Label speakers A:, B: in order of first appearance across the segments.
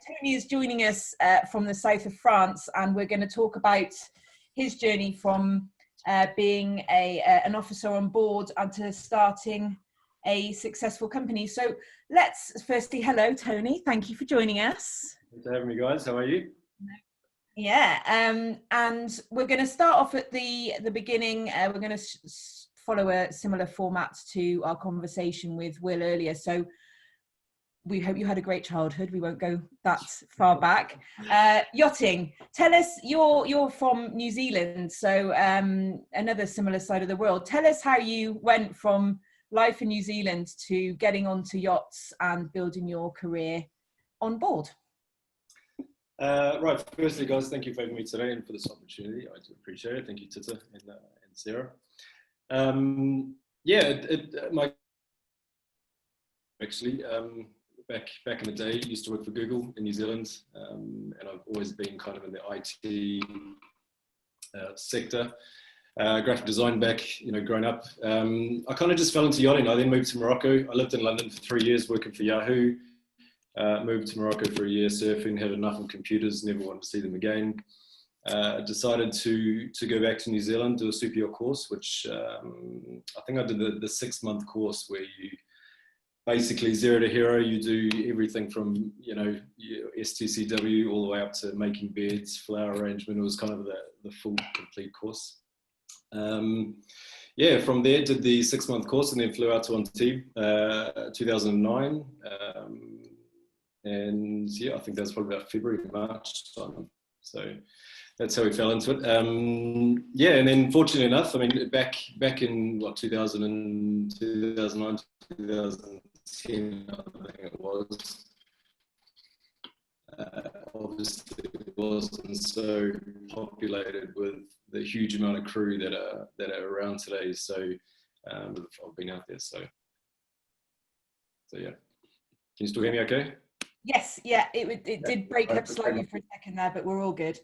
A: Tony is joining us from the south of France, and we're going to talk about his journey from being an officer on board and to starting a successful company. So let's firstly, hello Tony, thank you for joining us.
B: Thanks for having me, guys. How are you?
A: Yeah, and we're going to start off at the beginning. We're going to follow a similar format to our conversation with Will earlier. So we hope you had a great childhood. We won't go that far back. Yachting. Tell us, you're from New Zealand, so another similar side of the world. Tell us how you went from life in New Zealand to getting onto yachts and building your career on board.
B: Right, firstly, guys, thank you for having me today and for this opportunity. I do appreciate it. Thank you, Titta and Sarrah. My actually, back in the day, used to work for Google in New Zealand, and I've always been kind of in the IT sector. Graphic design back, growing up. I kind of just fell into yachting. I then moved to Morocco. I lived in London for 3 years working for Yahoo. Moved to Morocco for a year surfing, had enough of computers, never wanted to see them again. Decided to go back to New Zealand, do a Superyacht course, which I think I did the 6-month course where you basically 0 to hero. You do everything from, your STCW all the way up to making beds, flower arrangement. It was kind of the full complete course. From there did the 6-month course and then flew out to OnTeam 2009. I think that was probably about February, March time. So that's how we fell into it. And then fortunately enough, I mean, back in 2009, 2010, I think it was. Obviously, it wasn't so populated with the huge amount of crew that are around today. So I've been out there. So yeah. Can you still hear me? Okay.
A: Yes, yeah, it did break up slightly for a second there, but we're all good.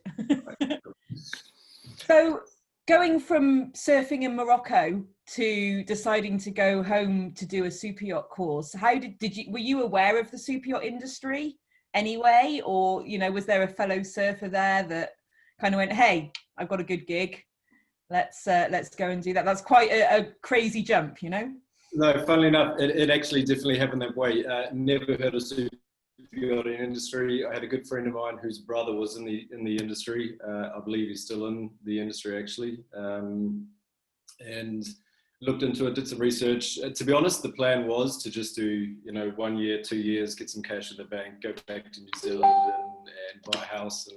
A: So going from surfing in Morocco to deciding to go home to do a Superyacht course, how were you aware of the Superyacht industry anyway, or was there a fellow surfer there that kind of went, hey, I've got a good gig, let's go and do that? That's quite a crazy jump,
B: No, funnily enough, it actually definitely happened that way. Never heard of Superyacht industry. I had a good friend of mine whose brother was in the industry. I believe he's still in the industry actually, and looked into it, did some research. To be honest, the plan was to just do 1 year, 2 years, get some cash in the bank, go back to New Zealand and buy a house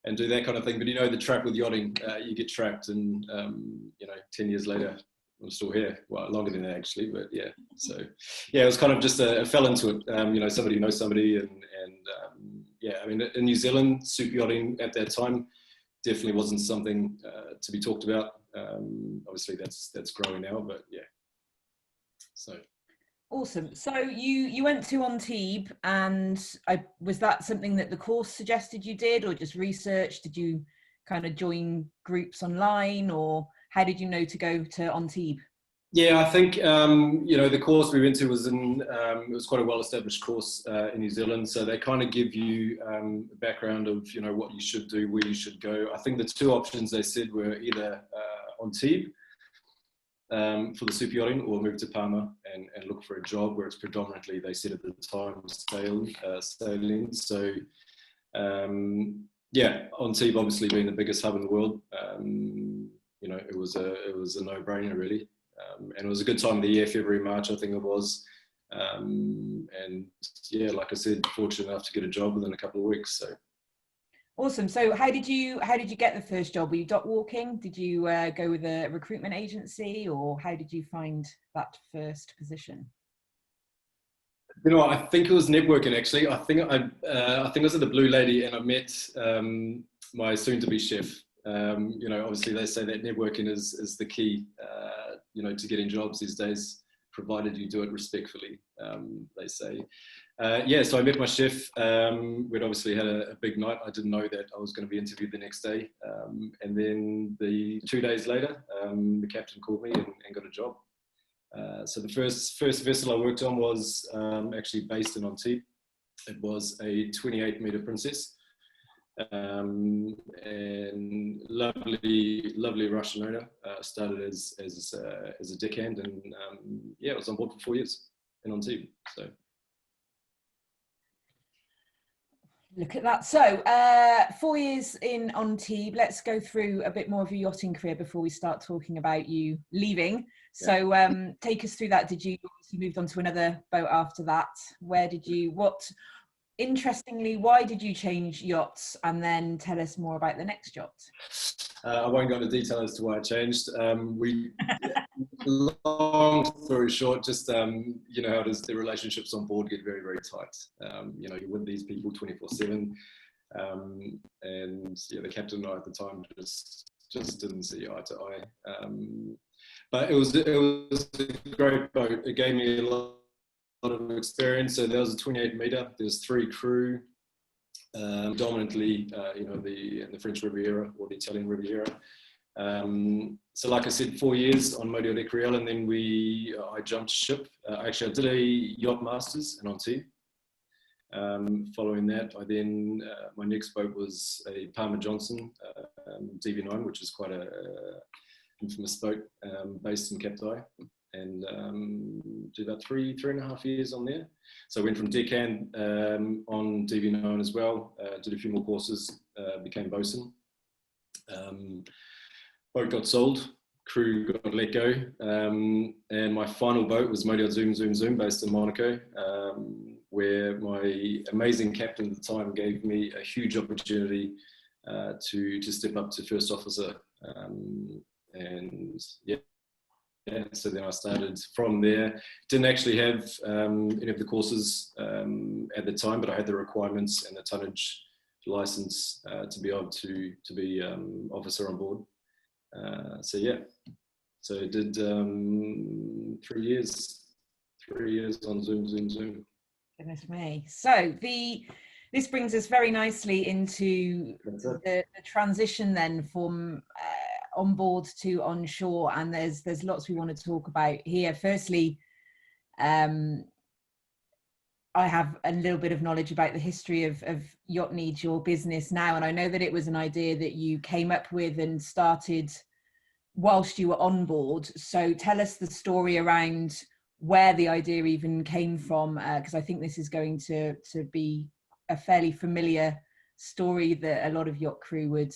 B: and do that kind of thing. But the trap with yachting, you get trapped, and 10 years later I'm still here. Well, longer than that actually, but yeah. So yeah, it was kind of just I fell into it. Somebody knows somebody, and I mean, in New Zealand, super yachting at that time definitely wasn't something to be talked about. Obviously, that's growing now, but yeah. So
A: awesome. So you went to OnTeam, and was that something that the course suggested you did, or just research? Did you kind of join groups online, or how did you know to go to OnTeam?
B: Yeah, I think the course we went to was it was quite a well-established course in New Zealand. So they kind of give you a background of what you should do, where you should go. I think the 2 options they said were either OnTeam for the super yachting, or move to Palma and look for a job, where it's predominantly, they said at the time, sailing. So OnTeam obviously being the biggest hub in the world. It was a no-brainer really, and it was a good time of the year, February, March, I think it was, and like I said, fortunate enough to get a job within a couple of weeks. So
A: awesome. So how did you get the first job? Were you dock walking? Did you go with a recruitment agency, or how did you find that first position?
B: I think it was networking actually. I think I was at the Blue Lady, and I met my soon-to-be chef. Obviously they say that networking is the key, to getting jobs these days, provided you do it respectfully, they say. So I met my chef. We'd obviously had a big night. I didn't know that I was going to be interviewed the next day. And then 2 days later, the captain called me and got a job. So the first vessel I worked on was actually based in OnTeam. It was a 28-meter Princess, and lovely Russian owner. Started as a deckhand, and yeah, I was on board for 4 years and on team. So.
A: Look at that. So 4 years in OnTeam. Let's go through a bit more of your yachting career before we start talking about you leaving. So take us through that. You moved on to another boat after that? Where did you, interestingly, why did you change yachts? And then tell us more about the next yacht.
B: I won't go into detail as to why I changed. Long story short, just you know how it is, the relationships on board get very, very tight. You know, you're with these people 24/7, and yeah, the captain and I at the time just didn't see eye to eye. But it was a great boat. It gave me a lot of experience. So there was a 28-meter. There's 3 crew, dominantly, you know, the French Riviera or the Italian Riviera. So like I said, 4 years on Modio de Criel, and then I jumped ship. Actually, I did a yacht masters and on team. Following that, I then my next boat was a Palmer Johnson DV9, which is quite a infamous boat, based in Captai, and did about three and a half years on there. So I went from deckhand on DV9 as well. Did a few more courses, became bosun. Boat got sold, crew got let go, and my final boat was Modio Zoom, based in Monaco, where my amazing captain at the time gave me a huge opportunity to step up to first officer, and yeah, so then I started from there. Didn't actually have any of the courses at the time, but I had the requirements and the tonnage license to be able to be officer on board. So yeah, so I did 3 years on Zoom.
A: Goodness me. So this brings us very nicely into the transition then from onboard to onshore, and there's lots we want to talk about here. Firstly, I have a little bit of knowledge about the history of YACHTNEEDS, your business now, and I know that it was an idea that you came up with and started whilst you were on board. So tell us the story around where the idea even came from, because I think this is going to be a fairly familiar story that a lot of yacht crew would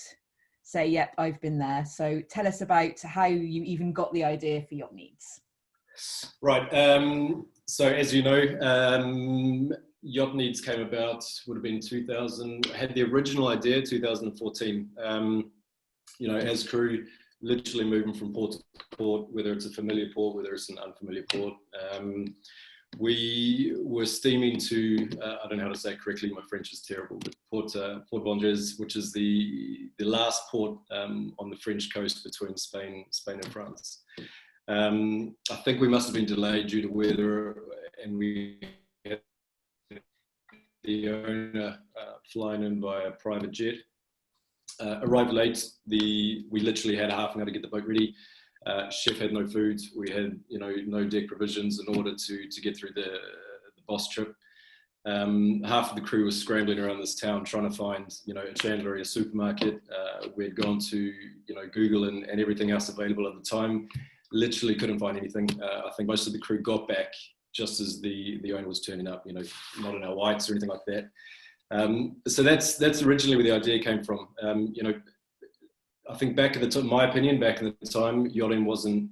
A: say, yep, I've been there. So tell us about how you even got the idea for YACHTNEEDS.
B: Right. So as you know, YACHTNEEDS came about, would have been 2000. I had the original idea, 2014. You know, as crew, literally moving from port to port, whether it's a familiar port, whether it's an unfamiliar port. We were steaming to, I don't know how to say it correctly, my French is terrible, but Port Vendres, which is the last port on the French coast between Spain and France. I think we must have been delayed due to weather, and we had the owner flying in by a private jet. Arrived late. We literally had half an hour to get the boat ready. Chef had no food. We had, you know, no deck provisions in order to get through the boss trip. Half of the crew was scrambling around this town trying to find, you know, a chandlery, a supermarket. We had gone to, you know, Google and everything else available at the time. Literally couldn't find anything. I think most of the crew got back just as the owner was turning up, you know, not in our whites or anything like that. So that's originally where the idea came from. You know, I think back at the time, my opinion, back in the time, yachting wasn't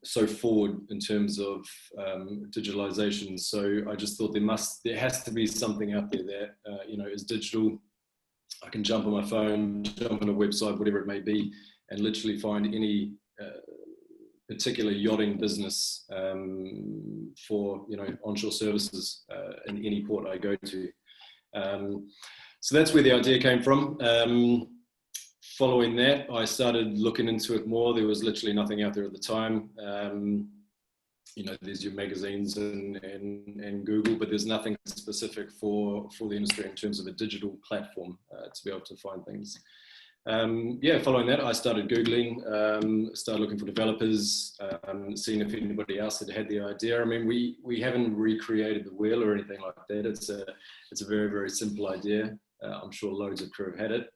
B: so forward in terms of digitalization. So I just thought there has to be something out there that, you know, is digital. I can jump on my phone, jump on a website, whatever it may be, and literally find any particular yachting business for, you know, onshore services in any port I go to. So that's where the idea came from. Following that, I started looking into it more. There was literally nothing out there at the time. You know, there's your magazines and Google, but there's nothing specific for the industry in terms of a digital platform to be able to find things. yeah, following that, I started Googling, started looking for developers, seeing if anybody else had had the idea. I mean, we haven't recreated the wheel or anything like that. It's a very, very simple idea. I'm sure loads of crew have had it.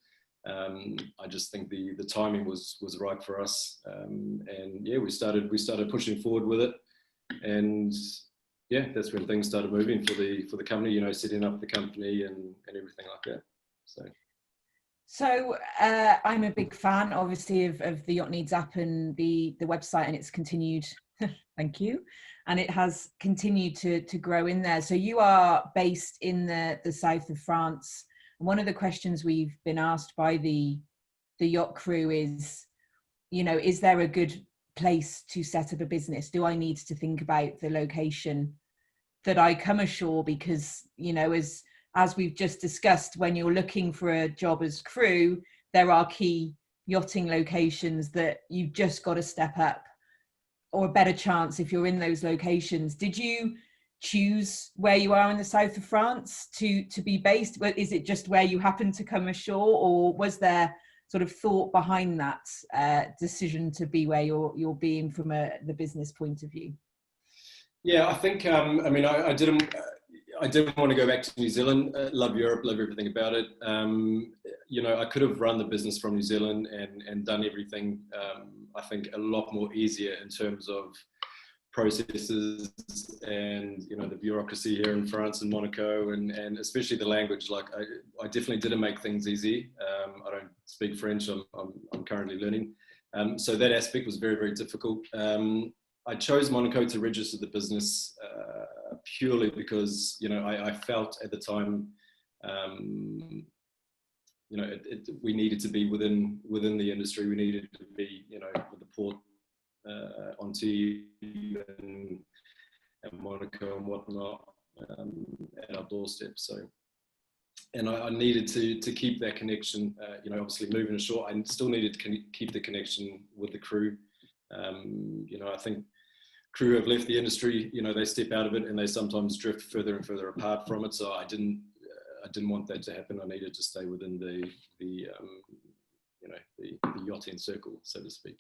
B: I just think the timing was right for us. And yeah, we started pushing forward with it. And yeah, that's when things started moving for the company, you know, setting up the company and everything like that. So
A: I'm a big fan, obviously, of the YACHTNEEDS app and the website, and it's continued. Thank you, and it has continued to grow in there. So you are based in the south of France. And one of the questions we've been asked by the yacht crew is, you know, is there a good place to set up a business? Do I need to think about the location that I come ashore? Because, you know, as we've just discussed, when you're looking for a job as crew, there are key yachting locations that you've just got to step up, or a better chance if you're in those locations. Did you choose where you are in the south of France to be based? Is it just where you happen to come ashore, or was there sort of thought behind that decision to be where you're being from the business point of view?
B: Yeah, I think, I mean, I didn't want to go back to New Zealand. Love Europe, love everything about it. You know, I could have run the business from New Zealand and done everything, I think, a lot more easier in terms of processes and, you know, the bureaucracy here in France and Monaco, and especially the language. Like, I definitely didn't make things easy. I don't speak French. I'm currently learning. So that aspect was very, very difficult. I chose Monaco to register the business purely because, you know, I felt at the time, you know, we needed to be within the industry. We needed to be, you know, with the port, OnTeam and Monaco and whatnot at our doorstep. So, and I needed to keep that connection. You know, obviously moving ashore, I still needed to keep the connection with the crew. You know, I think crew have left the industry, you know, they step out of it and they sometimes drift further and further apart from it. So I didn't want that to happen. I needed to stay within the you know, the yachting circle, so to speak.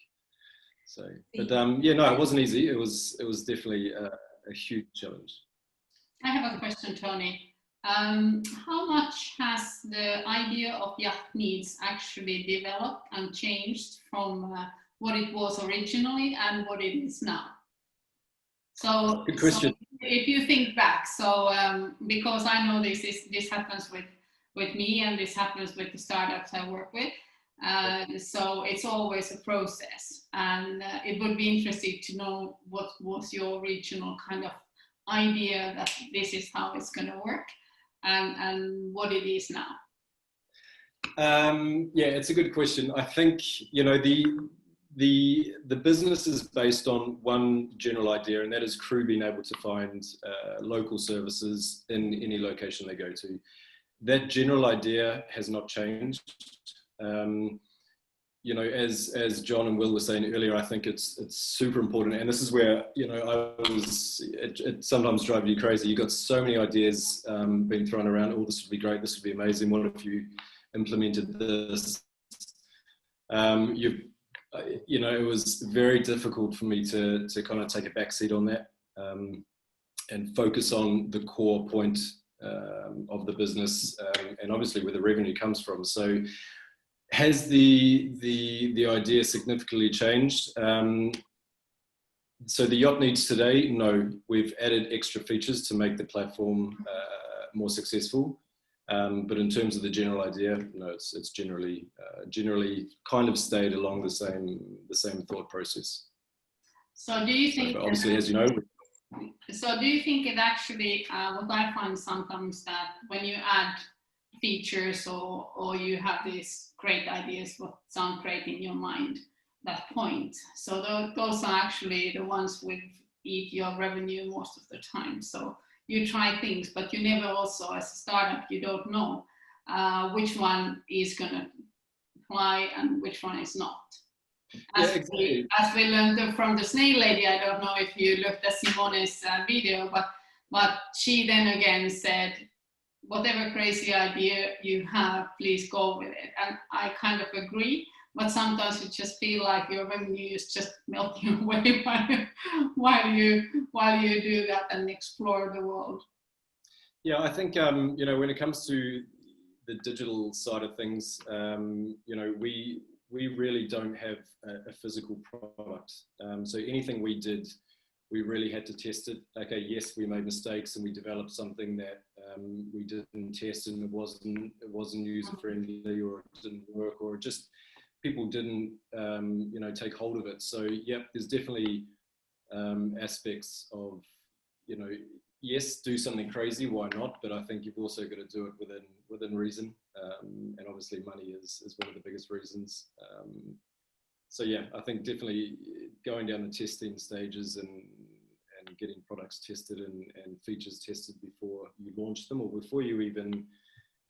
B: So, but yeah, no, it wasn't easy. It was definitely a huge challenge.
C: I have a question, Tony. How much has the idea of YACHTNEEDS actually developed and changed from what it was originally and what it is now? So,
B: good question.
C: So if you think back, so because I know this happens with me, and this happens with the startups I work with. So it's always a process, and it would be interesting to know what was your original kind of idea that this is how it's going to work, and what it is now.
B: Yeah, it's a good question. I think, you know, the business is based on one general idea, and that is crew being able to find local services in any location they go to. That general idea has not changed. You know, as John and Will were saying earlier, I think it's super important, and this is where, you know, it sometimes drives you crazy. You've got so many ideas being thrown around. Oh, this would be great. This would be amazing. What if you implemented this? You know, it was very difficult for me to kind of take a backseat on that and focus on the core point of the business, and obviously where the revenue comes from. So, has the idea significantly changed? So the YACHTNEEDS today, no, we've added extra features to make the platform more successful. But in terms of the general idea, no, it's generally kind of stayed along the same thought process.
C: So do you think?
B: But obviously, as you know.
C: So do you think it actually? What I find sometimes that when you add features or you have these great ideas, what sound great in your mind, that point. So those are actually the ones with eat your revenue most of the time. So you try things, but you never also, as a startup, you don't know which one is going to fly and which one is not. As we learned from the snail lady, I don't know if you looked at Simone's video, but she then again said, whatever crazy idea you have, please go with it. And I kind of agree, but sometimes you just feel like your revenue is just melting away while you do that and explore the world.
B: Yeah, I think when it comes to the digital side of things, we really don't have a physical product. So anything we did, we really had to test it. Okay, yes, we made mistakes and we developed something that we didn't test and it wasn't user friendly, or it didn't work, or just people didn't take hold of it. So yeah, there's definitely aspects of yes, do something crazy, why not? But I think you've also got to do it within reason, and obviously money is one of the biggest reasons. So yeah, I think definitely going down the testing stages and getting products tested and features tested before you launch them, or before you even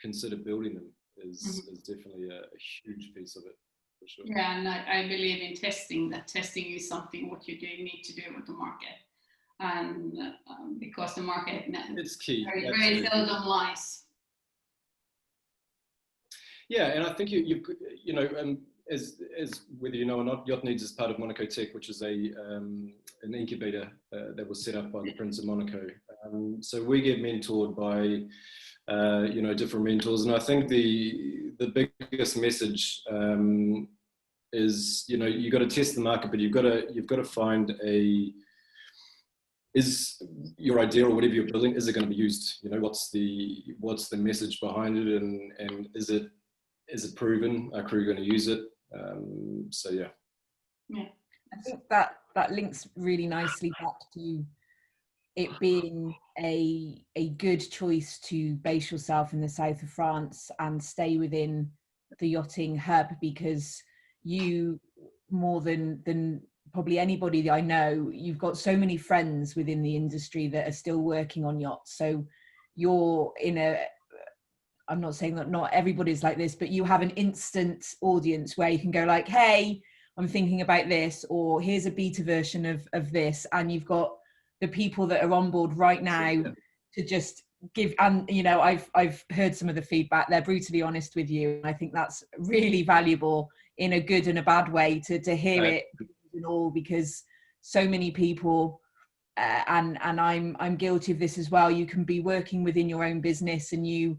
B: consider building them, is definitely a huge piece of it, for sure.
C: Yeah, and I believe in testing, that testing is something what you do need to do with the market. And because the market,
B: it's key.
C: Very seldom lies.
B: Yeah, and I think as whether you know or not, YACHTNEEDS is part of Monaco Tech, which is an incubator that was set up by the Prince of Monaco. So we get mentored by different mentors, and I think the biggest message is you got to test the market, but you've got to find is your idea or whatever you're building, is it going to be used? What's the message behind it, and is it proven? Are crew going to use it? So yeah.
A: I think that links really nicely back to it being a good choice to base yourself in the south of France and stay within the yachting hub, because you, more than probably anybody that I know, you've got so many friends within the industry that are still working on yachts. So you're I'm not saying that not everybody's like this, but you have an instant audience where you can go like, hey, I'm thinking about this, or here's a beta version of this. And you've got the people that are on board right now to just give, and I've heard some of the feedback. They're brutally honest with you. I think that's really valuable in a good and a bad way to hear it and all, because so many people and I'm guilty of this as well. You can be working within your own business and you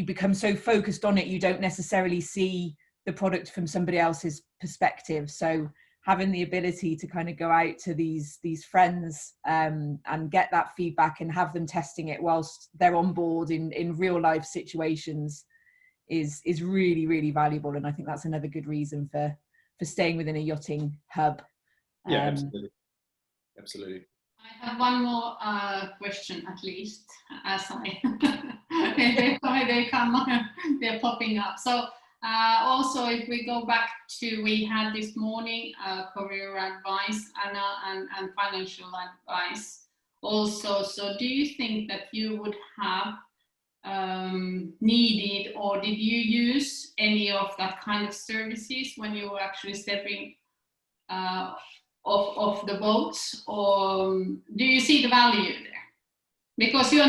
A: become so focused on it, you don't necessarily see the product from somebody else's perspective. So having the ability to kind of go out to these friends and get that feedback and have them testing it whilst they're on board in real life situations is really, really valuable. And I think that's another good reason for staying within a yachting hub.
B: Yeah, absolutely.
C: I have one more question, at least, as they're popping up. So also, if we go back to, we had this morning career advice and financial advice also. So do you think that you would have needed, or did you use any of that kind of services when you were actually stepping off the boats, or do you see the value there? Because you're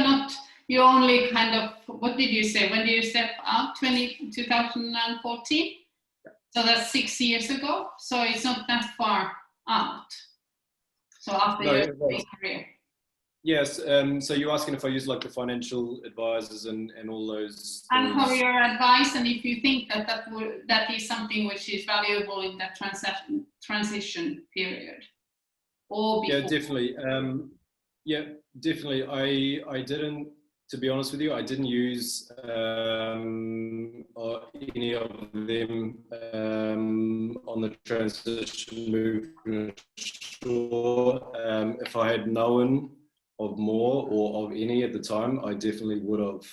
C: only kind of, what did you say, when did you step out? 2014? So that's 6 years ago, so it's not that far out. So after your career.
B: Yes, so you're asking if I use like the financial advisors and all those.
C: And career advice, and if you think that is something which is valuable in that transition period. Or before.
B: Yeah, definitely. I didn't, to be honest with you, I didn't use any of them on the transition move from shore. If I had known of more or of any at the time, I definitely would have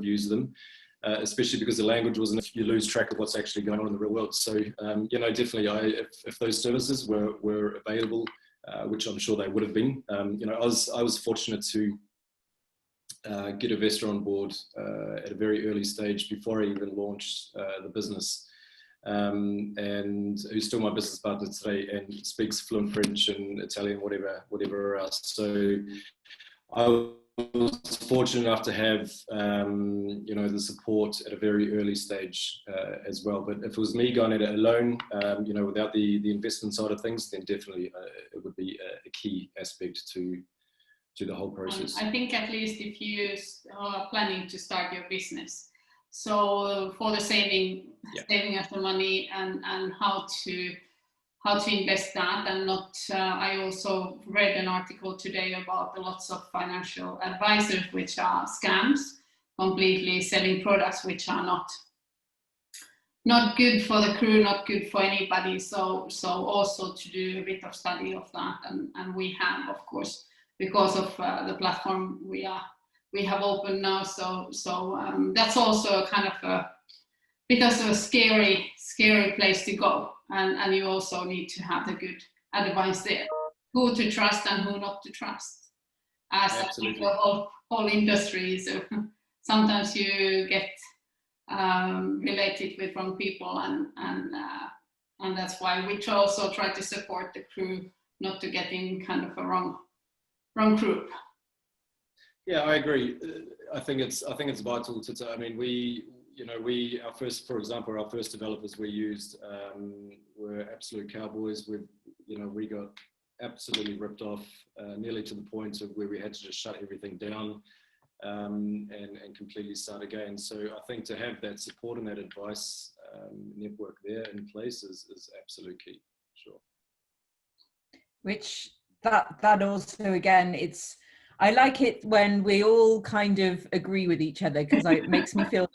B: used them, especially because the language wasn't, you lose track of what's actually going on in the real world. So definitely if those services were available, which I'm sure they would have been, I was fortunate to get a investor on board at a very early stage before I even launched the business, and who's still my business partner today and speaks fluent French and Italian, whatever else. So I was fortunate enough to have, you know, the support at a very early stage as well. But if it was me going at it alone, you know, without the investment side of things, then definitely it would be a key aspect to the whole process.
C: I think at least if you are planning to start your business, so for the saving of the money and how to invest that and not, I also read an article today about lots of financial advisors which are scams, completely selling products which are not good for the crew, not good for anybody. So also to do a bit of study of that, and we have, of course, because of the platform we have opened now. So that's also kind of a bit of a scary place to go, and you also need to have the good advice there, who to trust and who not to trust. As I think the whole industry is, sometimes you get related with wrong people, and that's why we also try to support the crew not to get in kind of a wrong group.
B: Yeah, I agree. I think it's vital to. I mean, our first developers we used were absolute cowboys. We got absolutely ripped off, nearly to the point of where we had to just shut everything down and completely start again. So I think to have that support and that advice network there in place is absolute key. Sure.
A: Which that also, again, I like it when we all kind of agree with each other, because it makes me feel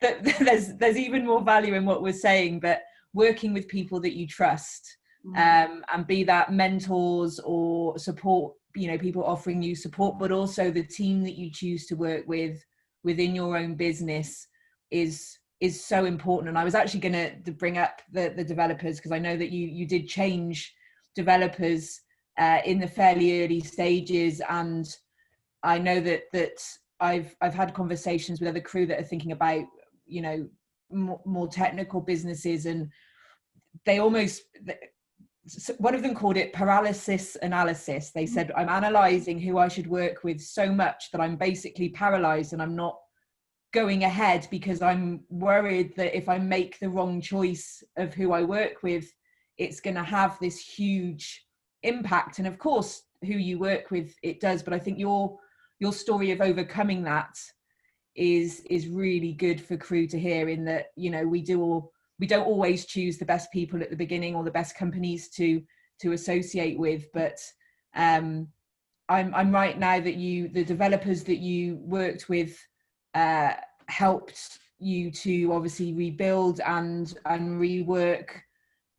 A: that there's even more value in what we're saying. But working with people that you trust, and be that mentors or support, you know, people offering you support, but also the team that you choose to work with within your own business is so important. And I was actually going to bring up the developers, because I know that you did change developers in the fairly early stages, and I know that I've had conversations with other crew that are thinking about, you know, more technical businesses, and they almost, one of them called it paralysis analysis. They said, I'm analysing who I should work with so much that I'm basically paralysed and I'm not going ahead, because I'm worried that if I make the wrong choice of who I work with, it's going to have this huge impact. And of course, who you work with, it does. But I think your story of overcoming that is really good for crew to hear, in that, you know, we don't always choose the best people at the beginning or the best companies to associate with. But I'm right now that the developers that you worked with helped you to obviously rebuild and rework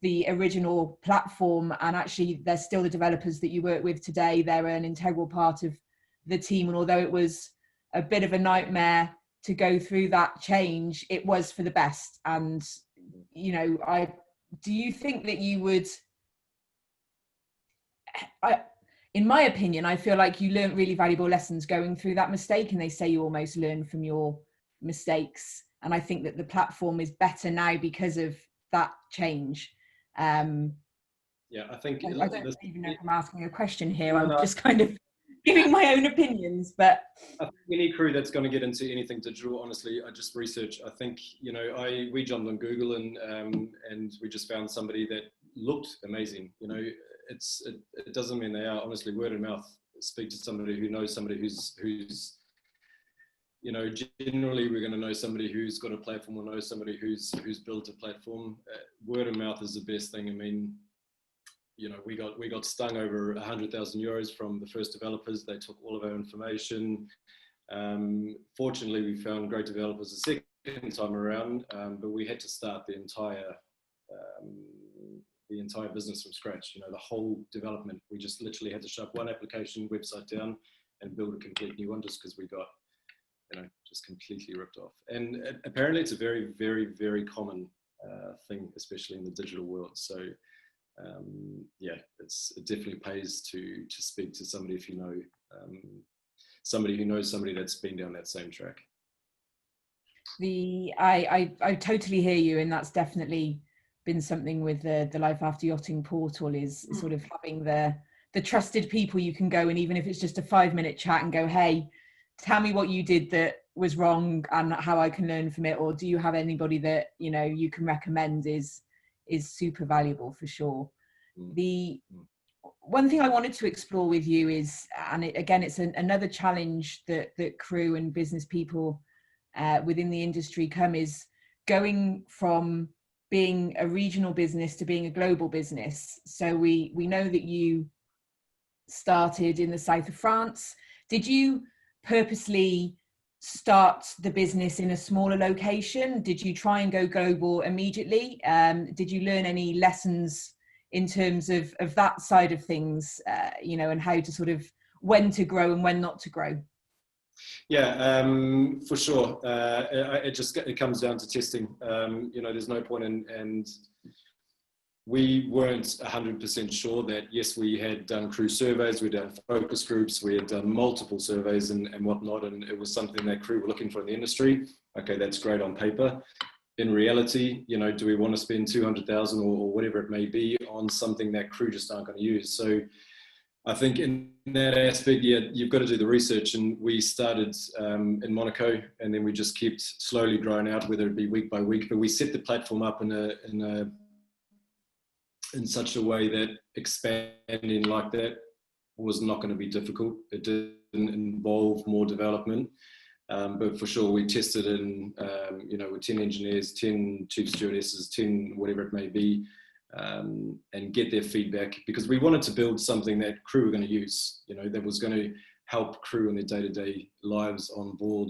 A: the original platform, and actually they're still the developers that you work with today. They're an integral part of the team, and although it was a bit of a nightmare to go through that change, it was for the best. And you know, do you think that you would, in my opinion, I feel like you learned really valuable lessons going through that mistake, and they say you almost learn from your mistakes, and I think that the platform is better now because of that change.
B: Yeah, I think
A: I don't even know if I'm asking a question here. I'm just kind of giving my own opinions. But
B: I think any crew that's going to get into anything digital, honestly, I just research. I think, you know, we jumped on Google and we just found somebody that looked amazing. You know, it doesn't mean they are. Honestly, word of mouth. Speak to somebody who knows somebody who's you know, generally we're going to know somebody who's got a platform or know somebody who's built a platform. Word of mouth is the best thing. I mean, you know, we got stung over 100,000 euros from the first developers. They took all of our information. Fortunately, we found great developers the second time around, but we had to start the entire business from scratch. You know, the whole development. We just literally had to shut one application website down and build a complete new one, just because we got, you know, just completely ripped off. And apparently it's a very, very, very common thing, especially in the digital world. So yeah, it definitely pays to speak to somebody if you know somebody who knows somebody that's been down that same track.
A: I totally hear you, and that's definitely been something with the Life After Yachting portal, is sort of having the the trusted people you can go, and even if it's just a 5-minute chat and go, hey, tell me what you did that was wrong and how I can learn from it, or do you have anybody that, you know, you can recommend, is super valuable for sure. The one thing I wanted to explore with you is, and again, it's another challenge that crew and business people within the industry is going from being a regional business to being a global business. So we know that you started in the south of France. Did you purposely start the business in a smaller location? Did you try and go global immediately? Did you learn any lessons in terms of that side of things, you know, and how to sort of when to grow and when not to grow?
B: Yeah, for sure. It comes down to testing. You know, there's no point and we weren't 100% sure that, yes, we had done crew surveys, we'd done focus groups, we had done multiple surveys and whatnot, and it was something that crew were looking for in the industry. Okay, that's great on paper. In reality, you know, do we want to spend 200,000 or whatever it may be on something that crew just aren't going to use? So I think in that aspect, yeah, you've got to do the research, and we started in Monaco, and then we just kept slowly growing out, whether it be week by week, but we set the platform up in such a way that expanding like that was not going to be difficult. It didn't involve more development, but for sure we tested in, you know, with 10 engineers, 10 chief stewardesses, 10 whatever it may be, and get their feedback, because we wanted to build something that crew were going to use, you know, that was going to help crew in their day-to-day lives on board.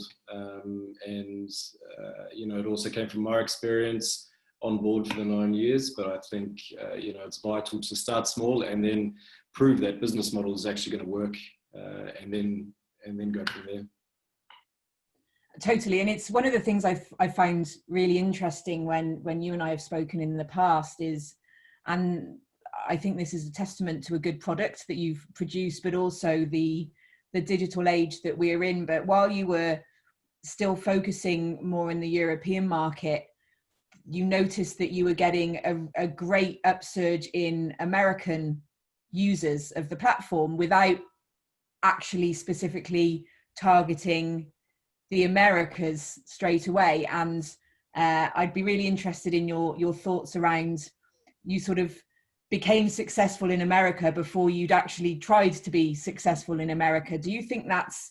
B: You know, it also came from my experience on board for the 9 years, but I think, you know, it's vital to start small and then prove that business model is actually going to work, and then go from there.
A: Totally. And it's one of the things I find really interesting when you and I have spoken in the past is, and I think this is a testament to a good product that you've produced, but also the digital age that we're in. But while you were still focusing more in the European market, you noticed that you were getting a great upsurge in American users of the platform without actually specifically targeting the Americas straight away. And I'd be really interested in your thoughts around, you sort of became successful in America before you'd actually tried to be successful in America. Do you think that's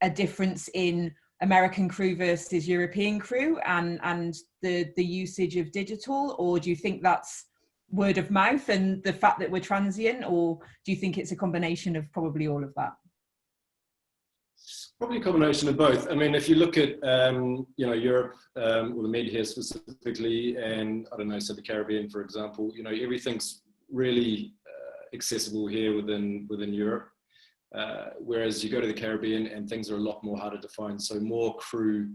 A: a difference in American crew versus European crew and the usage of digital, or do you think that's word of mouth and the fact that we're transient, or do you think it's a combination of probably all of that?
B: Probably a combination of both. I mean, if you look at you know, Europe, or the Med here specifically, and I don't know, so the Caribbean, for example, you know, everything's really accessible here within Europe. Whereas you go to the Caribbean and things are a lot more harder to find. So more crew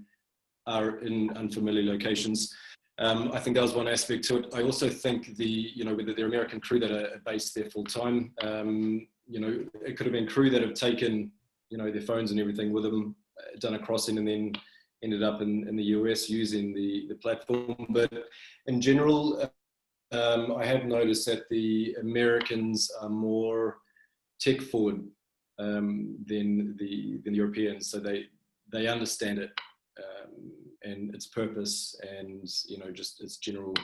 B: are in unfamiliar locations. I think that was one aspect to it. I also think you know, whether they're American crew that are based there full time, you know, it could have been crew that have taken, you know, their phones and everything with them, done a crossing and then ended up in the US using the platform. But in general, I have noticed that the Americans are more tech forward than the Europeans, so they understand it and its purpose, and you know, just its general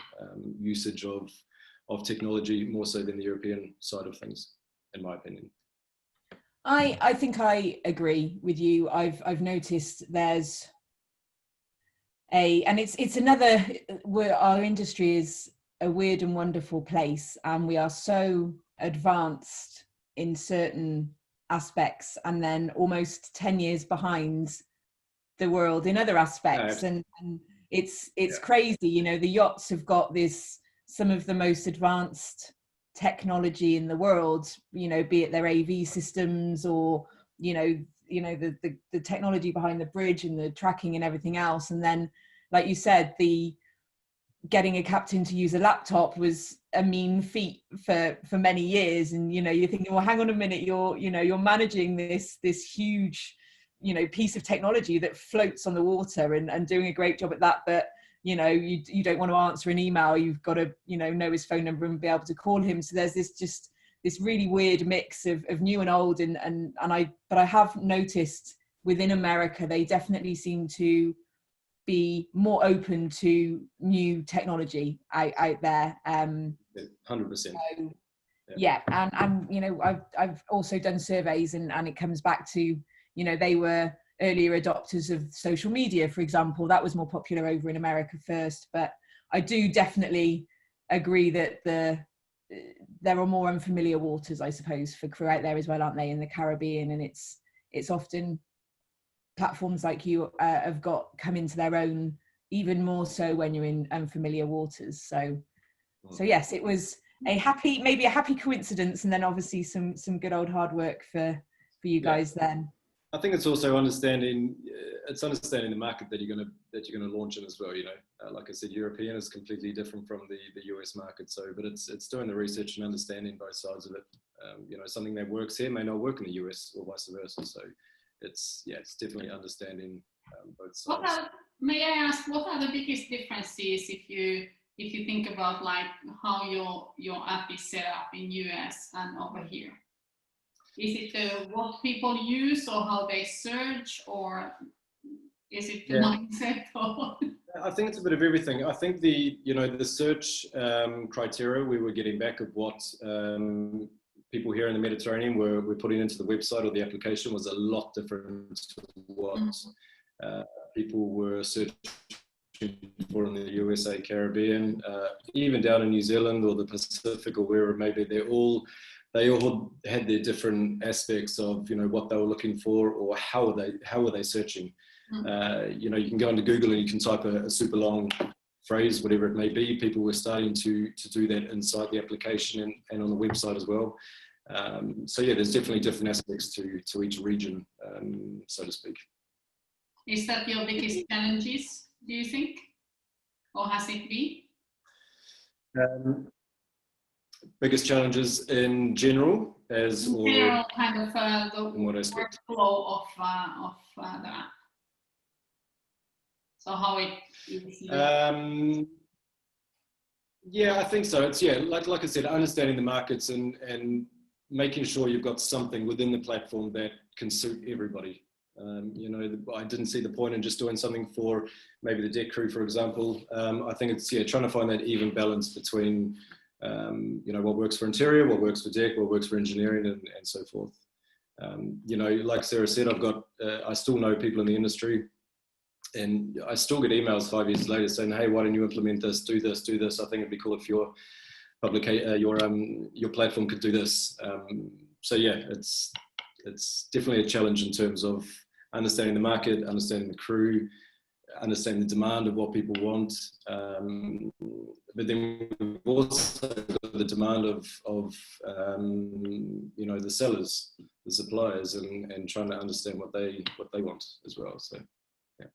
B: usage of technology more so than the European side of things, in my opinion.
A: I think I agree with you. I've noticed there's and it's another, our industry is a weird and wonderful place, and we are so advanced in certain aspects and then almost 10 years behind the world in other aspects. And it's crazy, you know, the yachts have got some of the most advanced technology in the world, you know, be it their AV systems or the technology behind the bridge and the tracking and everything else. And then, like you said, the getting a captain to use a laptop was a mean feat for many years. And, you know, you're thinking, well, hang on a minute, you're managing this huge, you know, piece of technology that floats on the water and doing a great job at that. But, you know, you don't want to answer an email. You've got to, you know his phone number and be able to call him. So there's this really weird mix of new and old, but I have noticed within America they definitely seem to be more open to new technology out there.
B: 100%.
A: So, yeah, and you know, I've also done surveys, and it comes back to, you know, they were earlier adopters of social media, for example. That was more popular over in America first, but I do definitely agree that there are more unfamiliar waters, I suppose, for crew out there as well, aren't they, in the Caribbean? And it's often platforms like you have got come into their own, even more so when you're in unfamiliar waters. So yes, it was maybe a happy coincidence, and then obviously some good old hard work for you guys then.
B: I think it's also understanding the market that you're gonna launch in as well. You know, like I said, European is completely different from the US market. So, but it's doing the research and understanding both sides of it. You know, something that works here may not work in the US or vice versa. So, it's definitely understanding both sides.
C: May I ask, what are the biggest differences if you think about like how your app is set up in US and over here? Is it what people use, or how they search, or is it the mindset? Or?
B: I think it's a bit of everything. I think the search criteria we were getting back of what people here in the Mediterranean were putting into the website or the application was a lot different to what people were searching for in the USA, Caribbean, even down in New Zealand or the Pacific or wherever maybe. They all had their different aspects of, you know, what they were looking for or how were they searching. You know, you can go into Google and you can type a super long phrase, whatever it may be. People were starting to do that inside the application and on the website as well. So yeah, there's definitely different aspects to each region, so to speak.
C: Is that your biggest challenges, do you think? Or has it been?
B: Biggest challenges in general,
C: kind of the workflow of the app. So how it is.
B: Yeah, I think so. It's like I said, understanding the markets and making sure you've got something within the platform that can suit everybody. You know, I didn't see the point in just doing something for maybe the deck crew, for example. I think it's trying to find that even balance between you know, what works for interior, what works for deck, what works for engineering, and so forth. You know, like Sarah said, I still know people in the industry, and I still get emails 5 years later saying, "Hey, why don't you implement this? Do this, do this. I think it'd be cool if your platform could do this." So yeah, it's definitely a challenge in terms of understanding the market, understanding the crew, understanding the demand of what people want. But then we've also got the demand of you know, the sellers, the suppliers, and trying to understand what they want as well. So yeah.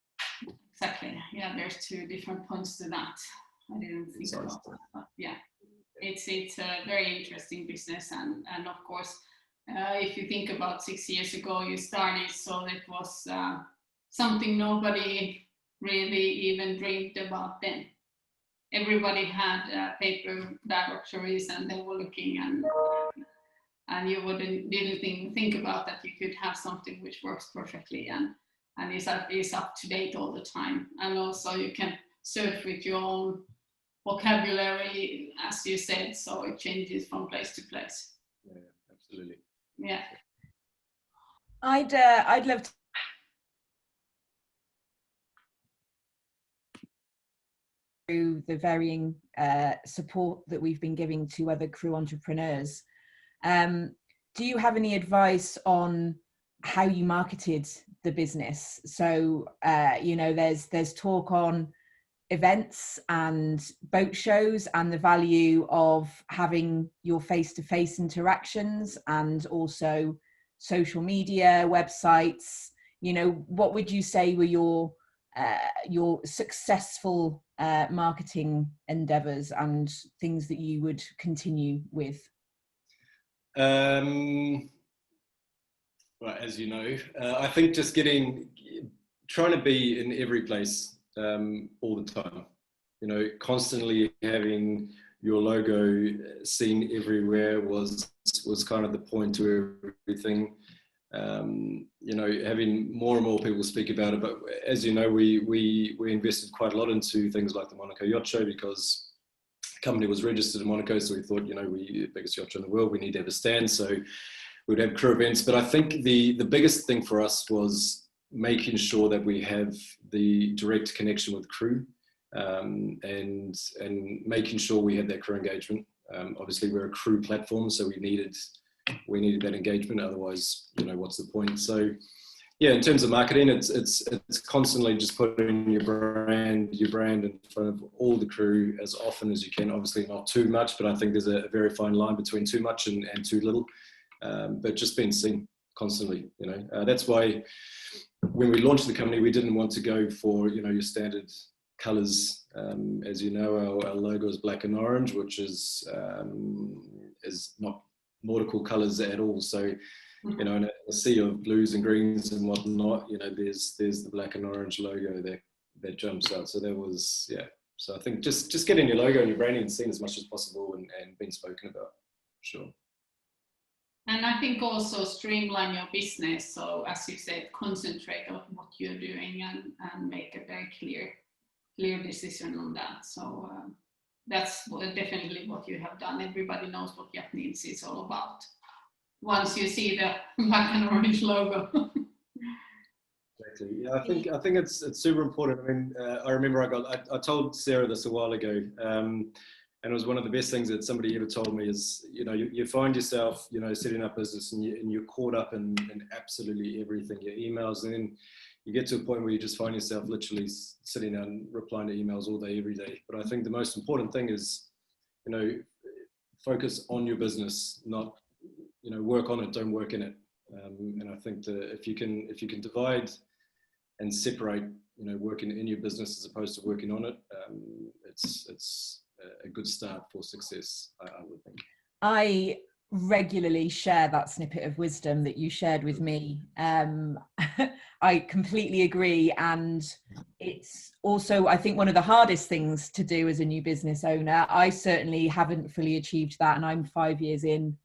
C: Exactly. Yeah, there's two different points to that. I didn't think about that. But yeah, it's a very interesting business, and of course, if you think about 6 years ago you started, so it was something nobody really even dreamed about then. Everybody had paper directories, and they were looking, and you didn't think about that you could have something which works perfectly and is up to date all the time. And also you can search with your own vocabulary, as you said, so it changes from place to place.
B: Yeah, absolutely.
C: Yeah.
A: I'd love to through the varying support that we've been giving to other crew entrepreneurs. Do you have any advice on how you marketed the business? So, you know, there's talk on events and boat shows and the value of having your face-to-face interactions, and also social media, websites. You know, what would you say were your successful marketing endeavors and things that you would continue with?
B: Well, as you know, I think just trying to be in every place all the time, you know, constantly having your logo seen everywhere was kind of the point to everything. You know, having more and more people speak about it, but as you know, we invested quite a lot into things like the Monaco Yacht Show, because the company was registered in Monaco, so we thought, you know, we're the biggest yacht show in the world, we need to have a stand, so we'd have crew events. But I think the biggest thing for us was making sure that we have the direct connection with crew, and making sure we had that crew engagement. Obviously, we're a crew platform, so we needed that engagement. Otherwise, you know, what's the point? So, yeah, in terms of marketing, it's constantly just putting your brand in front of all the crew as often as you can. Obviously, not too much, but I think there's a very fine line between too much and too little. But just being seen constantly, you know. That's why when we launched the company, we didn't want to go for, you know, your standard colors. As you know, our logo is black and orange, which is not nautical colors at all. So, you know, in a sea of blues and greens and whatnot, you know, there's the black and orange logo that jumps out. So that was, yeah. So I think just getting your logo and your branding seen as much as possible and being spoken about, sure.
C: And I think also streamline your business. So as you said, concentrate on what you're doing and make a very clear decision on that. So that's definitely what you have done. Everybody knows what YACHTNEEDS is all about once you see the black and orange logo.
B: Exactly. Yeah, I think it's super important. I mean, I remember I told Sarah this a while ago, and it was one of the best things that somebody ever told me is, you know, you find yourself, you know, setting up business and you're caught up in absolutely everything, your emails, and then you get to a point where you just find yourself literally sitting down replying to emails all day, every day. But I think the most important thing is, you know, focus on your business, not, you know, work on it, don't work in it. And I think that if you can divide and separate, you know, working in your business as opposed to working on it, it's a good start for success, I would think.
A: I regularly share that snippet of wisdom that you shared with me. I completely agree, and it's also, I think, one of the hardest things to do as a new business owner. I certainly haven't fully achieved that, and I'm 5 years in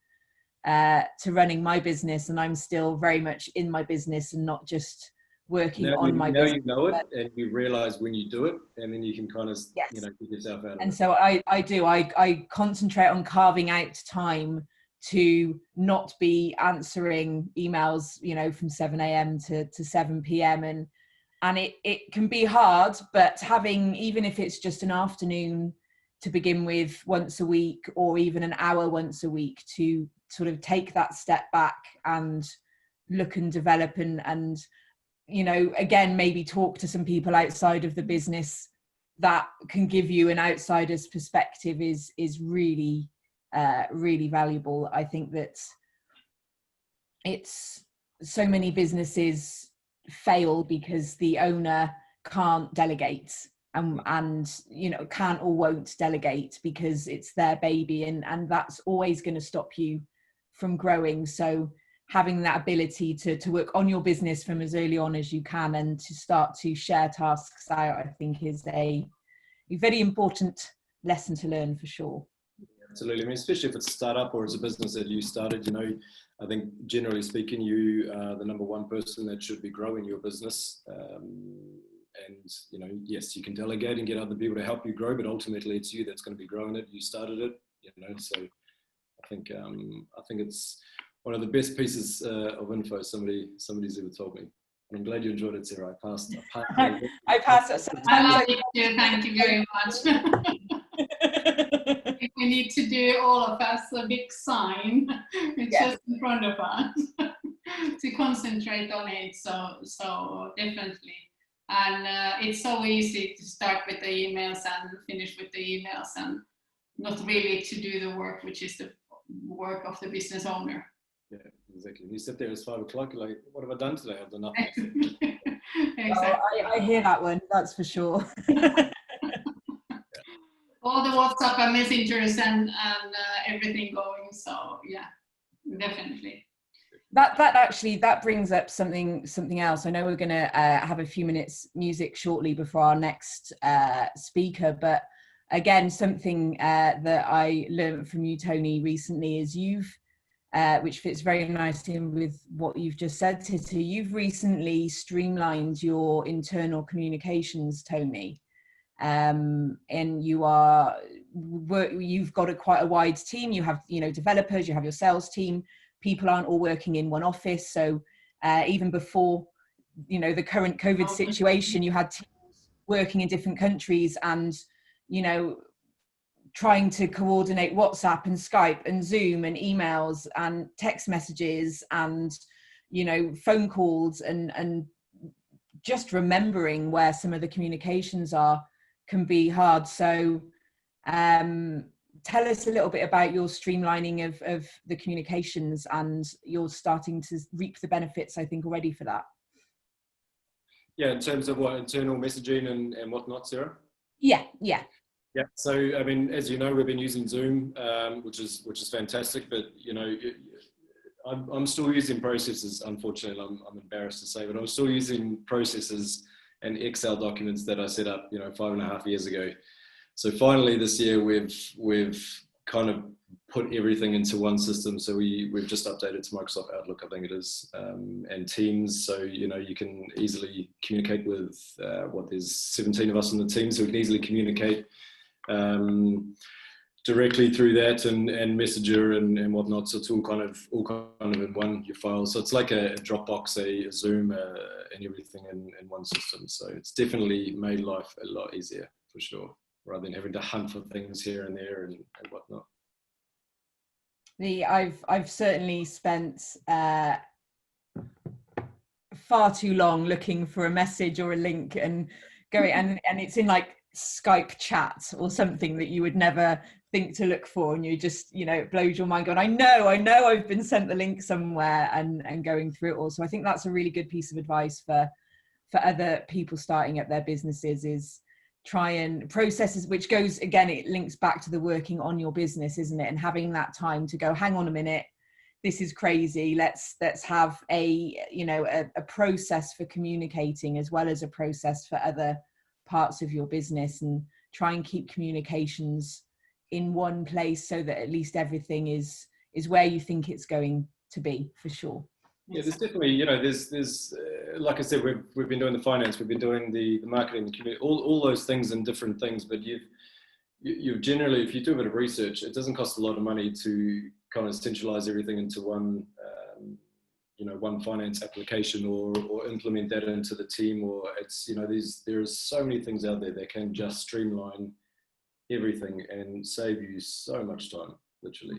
A: to running my business, and I'm still very much in my business and not just working on my business.
B: Now you know it, and you realize when you do it, and then you can kind of,
A: yes,
B: you know, get yourself out of it.
A: And so I concentrate on carving out time to not be answering emails, you know, from 7 a.m. to 7 p.m. And it can be hard, but having, even if it's just an afternoon to begin with once a week, or even an hour once a week, to sort of take that step back and look and develop and you know, again, maybe talk to some people outside of the business that can give you an outsider's perspective is really, really valuable. I think that it's so many businesses fail because the owner can't delegate and you know, can't or won't delegate because it's their baby, and that's always going to stop you from growing. So having that ability to work on your business from as early on as you can and to start to share tasks out, I think is a very important lesson to learn, for sure.
B: Absolutely. I mean, especially if it's a startup or it's a business that you started, you know, I think generally speaking, you are the number one person that should be growing your business. And, you know, yes, you can delegate and get other people to help you grow, but ultimately it's you that's going to be growing it. You started it, you know, so I think it's one of the best pieces of info somebody's ever told me. And I'm glad you enjoyed it, Sarah. I passed
A: I passed it.
C: I love it too. Thank you very much. We need to do, all of us, a big sign. It's
A: yes,
C: just in front of us to concentrate on it. So definitely. And it's so easy to start with the emails and finish with the emails, and not really to do the work, which is the work of the business owner.
B: Yeah, exactly. You sit there, it's 5 o'clock, you're like, what have I done today? I've done nothing.
C: Exactly.
A: I hear that one, that's for sure.
C: All the WhatsApp and messengers and everything going. So yeah, definitely.
A: That brings up something else. I know we're going to have a few minutes music shortly before our next speaker, but again, something that I learned from you, Tony, recently is which fits very nicely in with what you've just said, Titta, you've recently streamlined your internal communications, Tony. And you've got quite a wide team. You have, developers, you have your sales team. People aren't all working in one office. So even before, the current COVID situation, you had teams working in different countries and, trying to coordinate WhatsApp and Skype and Zoom and emails and text messages and, phone calls and just remembering where some of the communications can be hard. So tell us a little bit about your streamlining of the communications, and you're starting to reap the benefits, I think, already for that.
B: Yeah, in terms of what internal messaging and whatnot, Sarah?
A: Yeah.
B: So, I mean, as you know, we've been using Zoom, which is fantastic, but, I'm still using processes, unfortunately. I'm embarrassed to say, but I'm still using processes and Excel documents that I set up, 5.5 years ago. So finally this year, we've kind of put everything into one system. So we've just updated to Microsoft Outlook, I think it is, and Teams. So, you can easily communicate with, there's 17 of us on the team, so we can easily communicate directly through that and Messenger and whatnot. So it's all kind of in one, your files. So it's like a Dropbox, a Zoom, and everything in one system. So it's definitely made life a lot easier, for sure, rather than having to hunt for things here and there and whatnot.
A: I've certainly spent far too long looking for a message or a link and going and it's in like Skype chat or something that you would never think to look for, and you just, it blows your mind going, I know I've been sent the link somewhere, and going through it all. So I think that's a really good piece of advice for other people starting up their businesses, is try and processes, which goes, again, it links back to the working on your business, isn't it? And having that time to go, hang on a minute, this is crazy. Let's have a process for communicating as well as a process for other parts of your business, and try and keep communications in one place so that at least everything is where you think it's going to be, for sure.
B: Yeah, there's definitely, there's like I said, we've been doing the finance, we've been doing the marketing, the community, all those things and different things, but you've generally, if you do a bit of research, it doesn't cost a lot of money to kind of centralize everything into one, one finance application or implement that into the team, or it's, there's so many things out there that can just streamline everything and save you so much time, literally.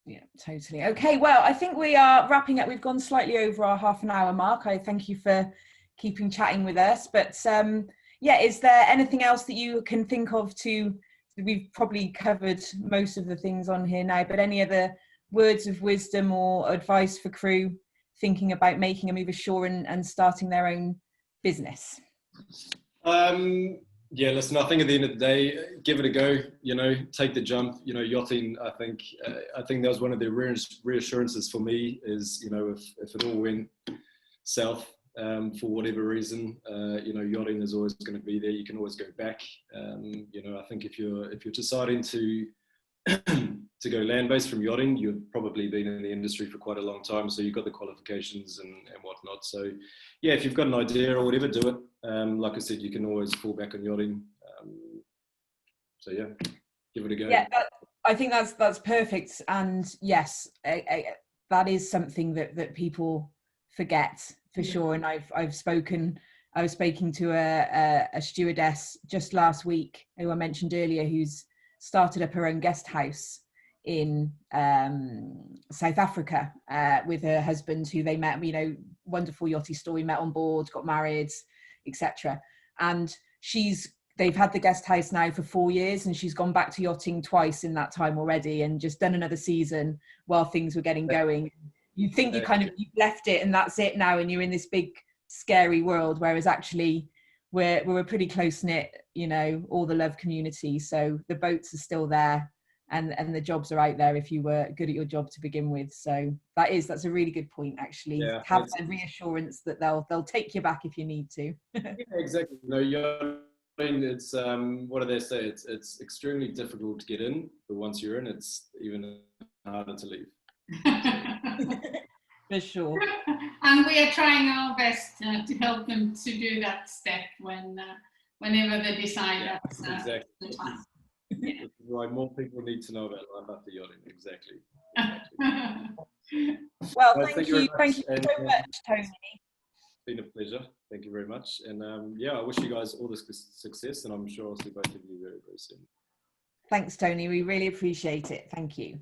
A: Yeah, totally. Okay, well, I think we are wrapping up. We've gone slightly over our half-an-hour mark. I thank you for keeping chatting with us. But is there anything else that you can think of we've probably covered most of the things on here now, but any other words of wisdom or advice for crew thinking about making a move ashore and starting their own business?
B: Yeah, listen, I think at the end of the day, give it a go, take the jump. Yachting, I think that was one of the reassurances for me is, if it all went south for whatever reason, yachting is always going to be there. You can always go back. I think if you're deciding to go land-based from yachting, you've probably been in the industry for quite a long time, so you've got the qualifications and whatnot. So yeah, if you've got an idea or whatever, do it. Like I said, you can always fall back on yachting. So yeah, give it a go.
A: Yeah, I think that's perfect. And yes, that is something that people forget, for sure. And I was speaking to a stewardess just last week who I mentioned earlier, who's started up her own guest house in South Africa with her husband, who they met, wonderful yachty story, met on board, got married, etc. And they've had the guest house now for 4 years, and she's gone back to yachting twice in that time already, and just done another season while things were getting going. You think you've left it and that's it now, and you're in this big scary world, whereas actually we're a pretty close-knit, all the love community. So the boats are still there, and the jobs are out there if you were good at your job to begin with. So that's a really good point, actually.
B: Yeah,
A: have the reassurance that they'll take you back if you need to.
B: Yeah, exactly. Yachting it's what do they say? It's extremely difficult to get in, but once you're in, it's even harder to leave.
A: For sure.
C: And we are trying our best to help them to do that step whenever they decide that's
B: exactly.
C: the time.
B: This is why more people need to know about Life After Yachting. Exactly.
A: Well,
B: Well,
A: thank you
B: very
A: so
B: much,
A: much, Tony.
B: It's been a pleasure. Thank you very much. And yeah, I wish you guys all the success, and I'm sure I'll see both of you very, very soon.
A: Thanks, Tony. We really appreciate it. Thank you.